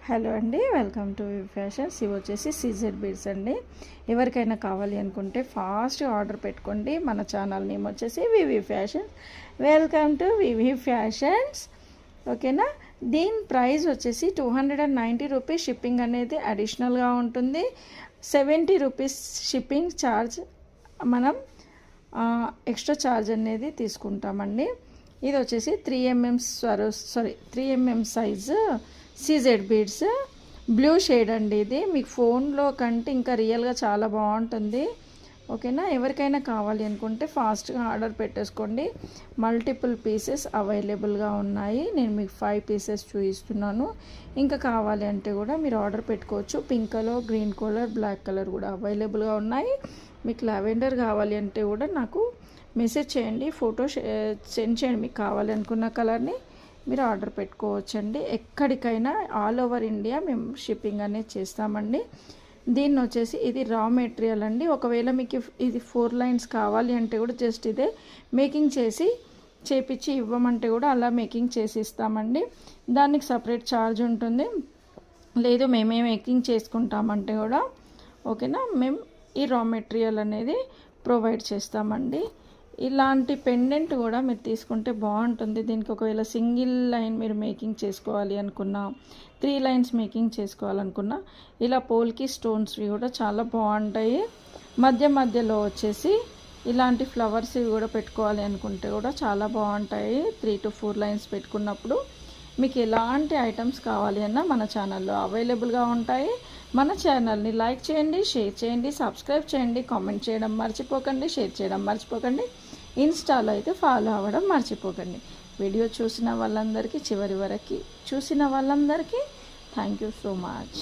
Hello అండి, welcome to V V fashions. ఇవి వచ్చేసి సీజెడ్ బీడ్స్ అండి. ఎవరికైనా కావాలి అనుకుంటే ఫాస్ట్గా ఆర్డర్ పెట్టుకోండి. మన ఛానల్ నేమ్ వచ్చేసి V V fashions. Welcome to V V fashions. ఓకేనా. దీని ప్రైస్ వచ్చేసి 290 రూపీస్. షిప్పింగ్ అనేది అడిషనల్గా ఉంటుంది. 70 రూపీస్ షిప్పింగ్ ఛార్జ్ మనం ఎక్స్ట్రా ఛార్జ్ అనేది తీసుకుంటామండి. ఇది వచ్చేసి 3mm size CZ beads, blue shade అండి. ఇది మీకు ఫోన్లో కంటే ఇంకా రియల్గా చాలా బాగుంటుంది. ఓకేనా. ఎవరికైనా కావాలి అనుకుంటే ఫాస్ట్గా ఆర్డర్ పెట్టేసుకోండి. మల్టిపుల్ పీసెస్ అవైలబుల్గా ఉన్నాయి. నేను మీకు 5 పీసెస్ చూపిస్తున్నాను. ఇంకా కావాలి అంటే కూడా మీరు ఆర్డర్ పెట్టుకోవచ్చు. Pink colour, green colour, black colour కూడా అవైలబుల్గా ఉన్నాయి. మీకు లావెండర్ కావాలి అంటే కూడా నాకు మెసేజ్ చేయండి, ఫోటో సెండ్ చేయండి. మీకు కావాలి అనుకున్న కలర్ని మీరు ఆర్డర్ పెట్టుకోవచ్చండి. ఎక్కడికైనా ఆల్ ఓవర్ ఇండియా మేము షిప్పింగ్ అనేది చేస్తామండి. దీన్ని వచ్చేసి ఇది రా మెటీరియల్ అండి. ఒకవేళ మీకు ఇది 4 లైన్స్ కావాలి అంటే కూడా జస్ట్ ఇదే మేకింగ్ చేపించి ఇవ్వమంటే కూడా అలా మేకింగ్ చేసి ఇస్తామండి. దానికి సపరేట్ ఛార్జ్ ఉంటుంది. లేదు మేమే మేకింగ్ చేసుకుంటామంటే కూడా ఓకేనా, మేము ఈ రా మెటీరియల్ అనేది ప్రొవైడ్ చేస్తామండి. ఇలాంటి పెండెంట్ కూడా మీరు తీసుకుంటే బాగుంటుంది. దీనికి ఒకవేళ సింగిల్ లైన్ మీరు మేకింగ్ చేసుకోవాలి అనుకున్నా, 3 లైన్స్ మేకింగ్ చేసుకోవాలనుకున్నా ఇలా పోల్కి స్టోన్స్ కూడా చాలా బాగుంటాయి. మధ్యలో వచ్చేసి ఇలాంటి ఫ్లవర్స్ కూడా పెట్టుకోవాలి అనుకుంటే కూడా చాలా బాగుంటాయి. 3 to 4 లైన్స్ పెట్టుకున్నప్పుడు మీకు ఎలాంటి ఐటమ్స్ కావాలి అన్నా మన ఛానల్లో అవైలబుల్గా ఉంటాయి. మన ఛానల్ని లైక్ చేయండి, షేర్ చేయండి, సబ్స్క్రైబ్ చేయండి, కామెంట్ చేయడం మర్చిపోకండి, షేర్ చేయడం మర్చిపోకండి. ఇన్స్టాలో అయితే ఫాలో అవ్వడం మర్చిపోకండి. వీడియో చూసిన వాళ్ళందరికీ, చివరి వరకు చూసిన వాళ్ళందరికీ థ్యాంక్ యూ సో మచ్.